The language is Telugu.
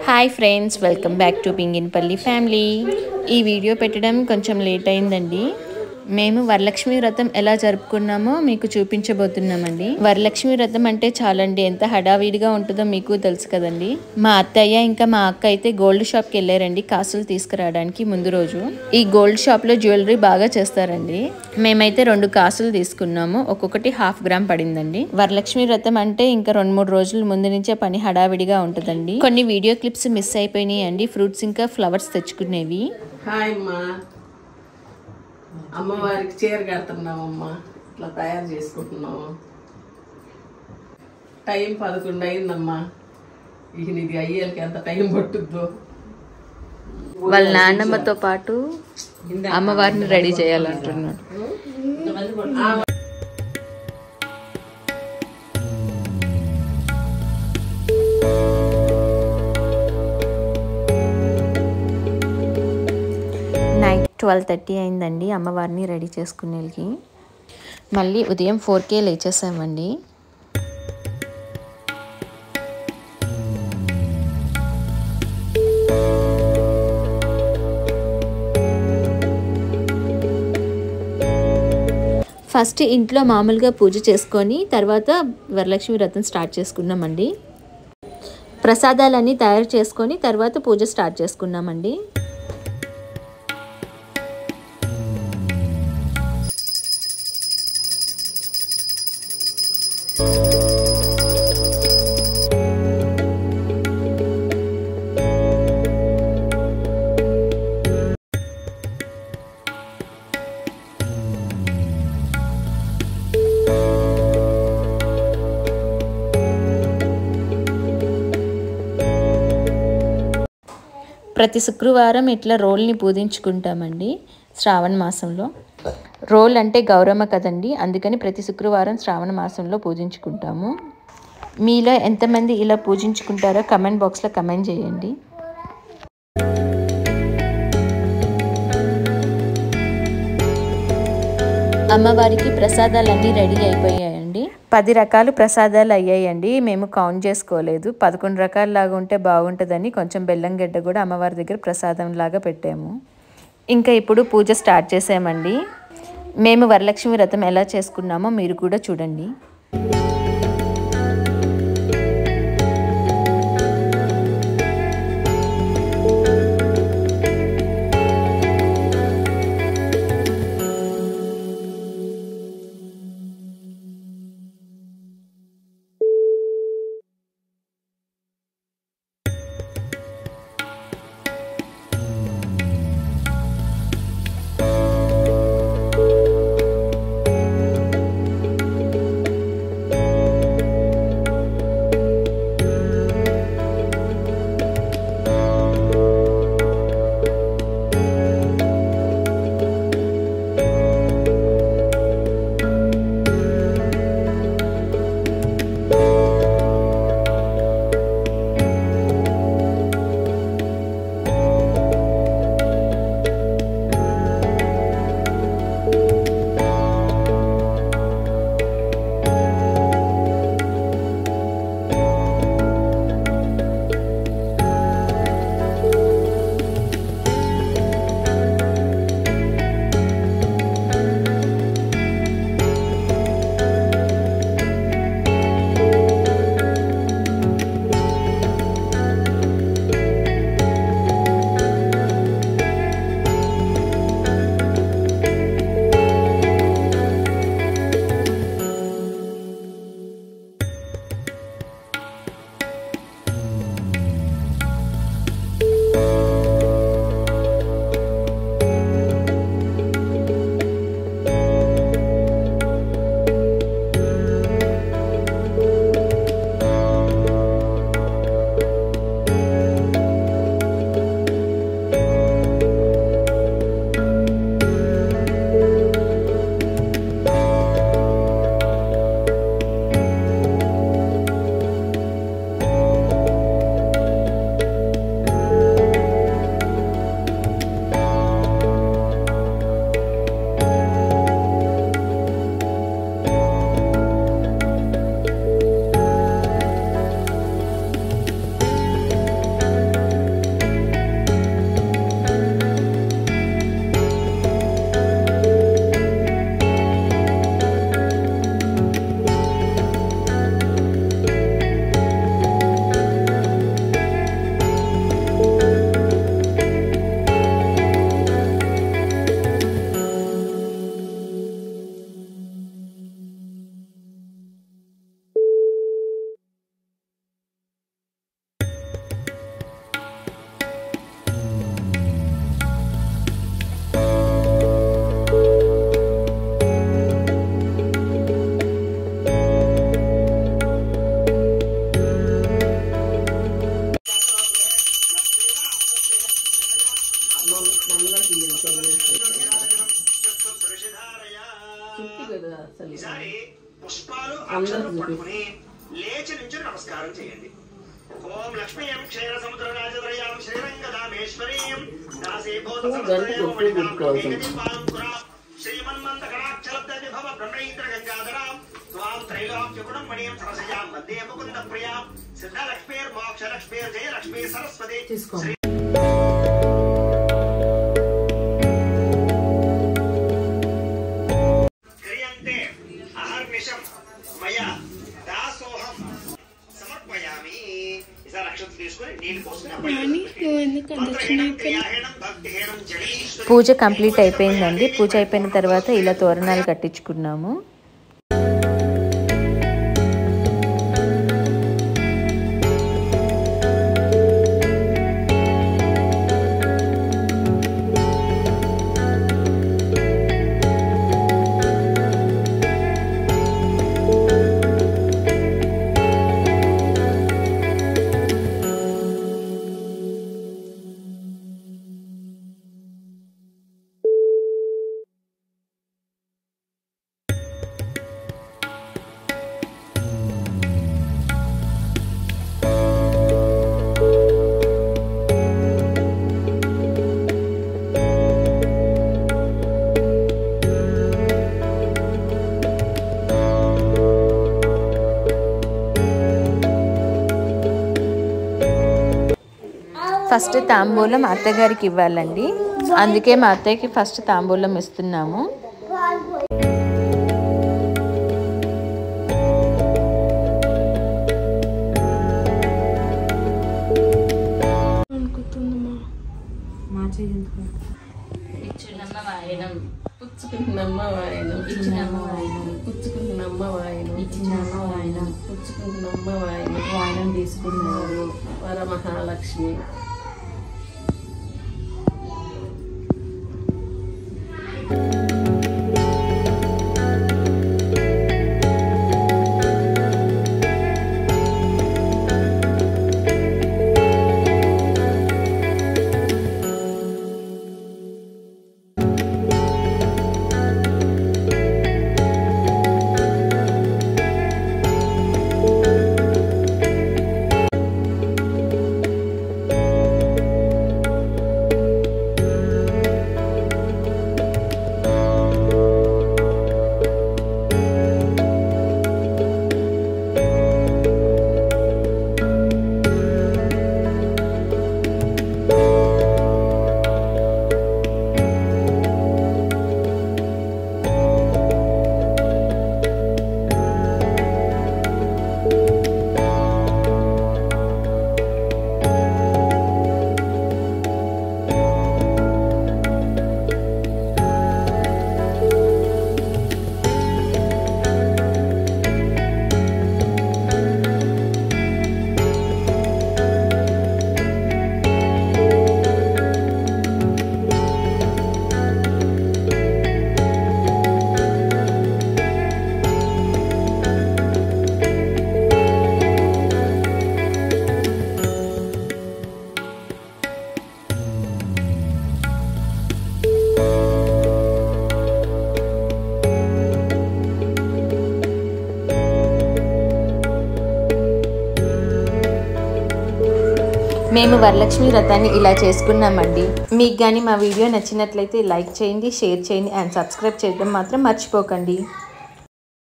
Hi friends, welcome back to Pinginpalli family. ఈ వీడియో పెట్టడం కొంచెం లేట్ అయిందండి. మేము వరలక్ష్మి వ్రతం ఎలా జరుపుకున్నామో మీకు చూపించబోతున్నామండి. వరలక్ష్మి వ్రతం అంటే చాలండి, ఎంత హడావిడిగా ఉంటుందో మీకు తెలుసు కదండి. మా అత్తయ్య ఇంకా మా అక్క అయితే గోల్డ్ షాప్కి వెళ్ళారండి కాసులు తీసుకురావడానికి ముందు రోజు. ఈ గోల్డ్ షాప్లో జ్యువెలరీ బాగా చేస్తారండి. మేమైతే 2 కాసులు తీసుకున్నాము, ఒక్కొక్కటి 1/2 గ్రామ్ పడిందండి. వరలక్ష్మి వ్రతం అంటే ఇంకా 2-3 రోజుల ముందు నుంచే పని హడావిడిగా ఉంటుందండి. కొన్ని వీడియో క్లిప్స్ మిస్ అయిపోయినాయి అండి, ఫ్రూట్స్ ఇంకా ఫ్లవర్స్ తెచ్చుకునేవి. హాయ్ అమ్మా, అమ్మవారికి చీర కడుతున్నామమ్మా, ఇట్లా తయారు చేసుకుంటున్నాము. టైం 11 అయిందమ్మా. ఇది అయ్యేకి ఎంత టైం పట్టుద్దో. వాళ్ళ నాన్నమ్మతో పాటు అమ్మవారిని రెడీ చేయాలంటున్నాడు. నైట్ 12:30 అయిందండి అమ్మవారిని రెడీ చేసుకునేకి. మళ్ళీ ఉదయం 4కే లేచేసామండి. ఫస్ట్ ఇంట్లో మామూలుగా పూజ చేసుకొని తర్వాత వరలక్ష్మి వ్రతం స్టార్ట్ చేసుకున్నామండి. ప్రసాదాలన్నీ తయారు చేసుకొని తర్వాత పూజ స్టార్ట్ చేసుకున్నామండి. ప్రతి శుక్రవారం ఇట్లా రోల్ని పూజించుకుంటామండి శ్రావణ మాసంలో. రోల్ అంటే గౌరమ్మ కదండి, అందుకని ప్రతి శుక్రవారం శ్రావణ మాసంలో పూజించుకుంటాము. మీలో ఎంతమంది ఇలా పూజించుకుంటారో కమెంట్ బాక్స్లో కమెంట్ చేయండి. అమ్మవారికి ప్రసాదాలన్నీ రెడీ అయిపోయాయండి. 10 రకాలు ప్రసాదాలు అయ్యాయండి. మేము కౌంట్ చేసుకోలేదు, 11 రకాల లాగా ఉంటే బాగుంటుందని కొంచెం బెల్లం గడ్డ కూడా అమ్మవారి దగ్గర ప్రసాదం లాగా పెట్టాము. ఇంకా ఇప్పుడు పూజ స్టార్ట్ చేసామండి. మేము వరలక్ష్మి వ్రతం ఎలా చేసుకున్నామో మీరు కూడా చూడండి. లేచి నుంచి నమస్కారం చేయండి. ఓం లక్ష్మీం క్షీర సముద్ర రాజద్రయాం శ్రీరంగదామేశ్వరీం దాసీభూత శ్రీమన్మంత కళాక్షలబ్ద విభవ బ్రహ్మైంద్ర గంగాధరాం త్వాం త్రైలోక్యగుణం మణిం సరసయాం వందే ముకుంద ప్రియాం సిద్ధలక్ష్మీర్ మోక్షలక్ష్మీర్ జయలక్ష్మీ సరస్వతి. క్రియంతే అహర్నిశం మయా దాసోహం సమర్పయామి. ఈసారి అక్షతలు తీసుకొని నీళ్ళు పోసుకుని పూజ కంప్లీట్ అయిపోయిందండి. పూజ అయిపోయిన తర్వాత ఇలా తోరణాలు కట్టించుకున్నాము. ఫస్ట్ తాంబూలం అత్తగారికి ఇవ్వాలండి, అందుకే మా అత్తయ్యకి ఫస్ట్ తాంబూలం ఇస్తున్నాము. ఇచ్చినమ్మ వాయనం పుచ్చుకుంటున్నమ్మ వాయనం ఇచ్చినమ్మ వాయనం పుచ్చుకుంటున్నమ్మ వాయనం ఇచ్చినమ్మ వాయనం పుచ్చుకుంటున్నమ్మ వాయనం వాయనం తీసుకున్నారు వరమహాలక్ష్మి. మేము వరలక్ష్మి వ్రతాన్ని ఇలా చేసుకున్నామండి. మీకు కానీ మా వీడియో నచ్చినట్లయితే లైక్ చేయండి, షేర్ చేయండి అండ్ సబ్స్క్రైబ్ చేయడం మాత్రం మర్చిపోకండి.